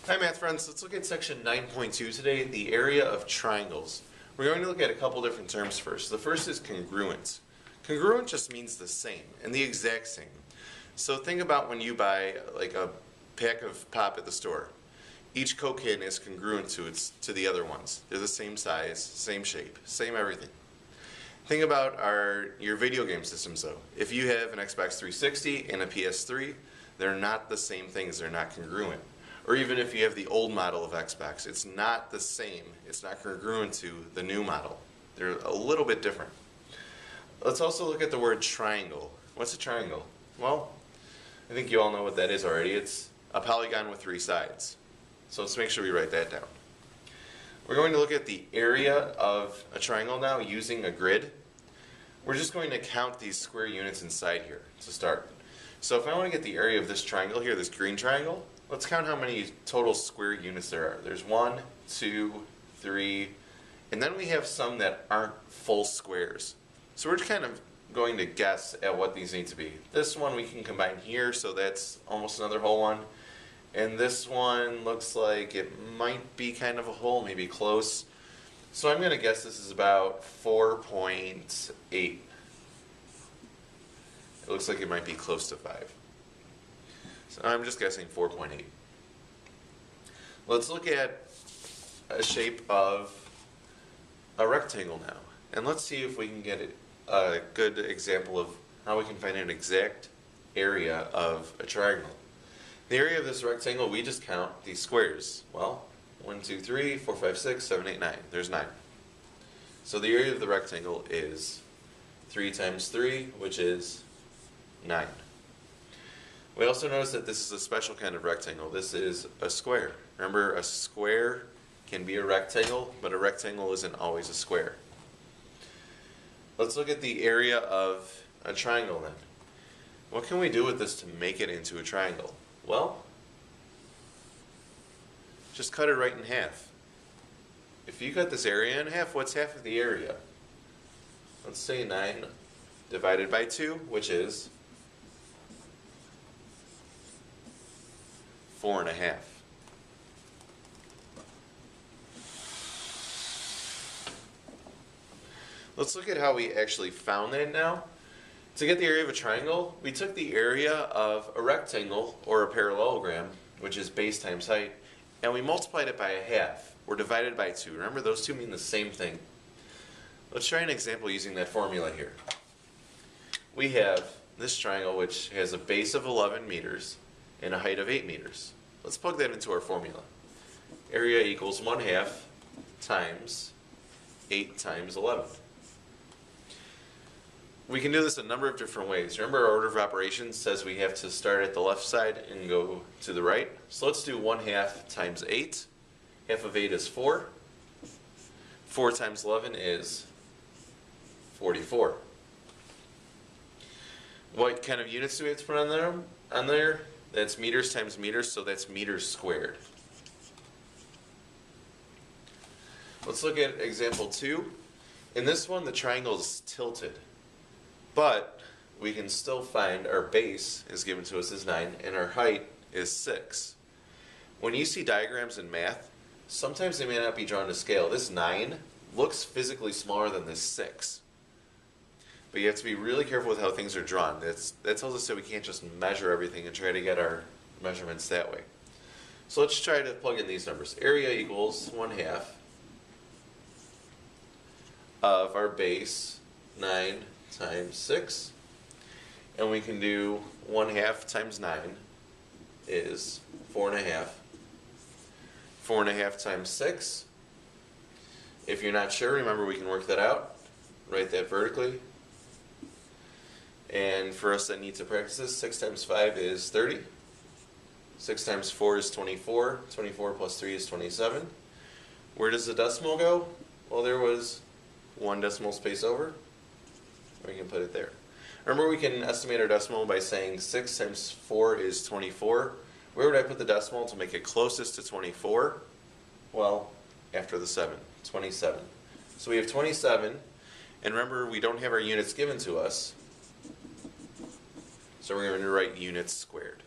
Hi math friends, let's look at section 9.2 today, the area of triangles. We're going to look at a couple different terms first. The first is congruent. Congruent just means the same, and the exact same. So think about when you buy like a pack of pop at the store. Each Coke can is congruent to the other ones. They're the same size, same shape, same everything. Think about your video game systems though. If you have an Xbox 360 and a PS3, they're not the same things, they're not congruent. Or even if you have the old model of Xbox, it's not the same, it's not congruent to the new model. They're a little bit different. Let's also look at the word triangle. What's a triangle? Well, I think you all know what that is already. It's a polygon with three sides. So let's make sure we write that down. We're going to look at the area of a triangle now using a grid. We're just going to count these square units inside here to start. So if I want to get the area of this triangle here, this green triangle, let's count how many total square units there are. There's 1, 2, 3, and then we have some that aren't full squares. So we're kind of going to guess at what these need to be. This one we can combine here, so that's almost another whole one. And this one looks like it might be kind of a whole, maybe close. So I'm going to guess this is about 4.8. It looks like it might be close to 5. So I'm just guessing 4.8. Let's look at a shape of a rectangle now. And let's see if we can get a good example of how we can find an exact area of a triangle. The area of this rectangle, we just count these squares. Well, 1, 2, 3, 4, 5, 6, 7, 8, 9. There's 9. So the area of the rectangle is 3 times 3, which is 9. We also notice that this is a special kind of rectangle. This is a square. Remember, a square can be a rectangle, but a rectangle isn't always a square. Let's look at the area of a triangle then. What can we do with this to make it into a triangle? Well, just cut it right in half. If you cut this area in half, what's half of the area? Let's say 9 divided by 2, which is 4.5. Let's look at how we actually found that now. To get the area of a triangle, we took the area of a rectangle or a parallelogram, which is base times height, and we multiplied it by a half, or divided by 2. Remember, those two mean the same thing. Let's try an example using that formula here. We have this triangle which has a base of 11 meters and a height of 8 meters. Let's plug that into our formula. Area equals 1/2 times 8 times 11. We can do this a number of different ways. Remember, our order of operations says we have to start at the left side and go to the right. So let's do 1/2 times 8. Half of 8 is 4. 4 times 11 is 44. What kind of units do we have to put on there? That's meters times meters, so that's meters squared. Let's look at example 2. In this one, the triangle is tilted. But we can still find our base is given to us as 9 and our height is 6. When you see diagrams in math, sometimes they may not be drawn to scale. This 9 looks physically smaller than this 6. But you have to be really careful with how things are drawn. That tells us that we can't just measure everything and try to get our measurements that way. So let's try to plug in these numbers. Area equals 1/2 of our base, 9 times 6, and we can do 1/2 times 9 is 4.5. 4.5 times 6. If you're not sure, remember we can work that out. Write that vertically. And for us that need to practice this, 6 times 5 is 30. 6 times 4 is 24. 24 plus 3 is 27. Where does the decimal go? Well, there was one decimal space over. We can put it there. Remember, we can estimate our decimal by saying 6 times 4 is 24. Where would I put the decimal to make it closest to 24? Well, after the 7, 27. So we have 27, and remember, we don't have our units given to us, so we're going to write units squared.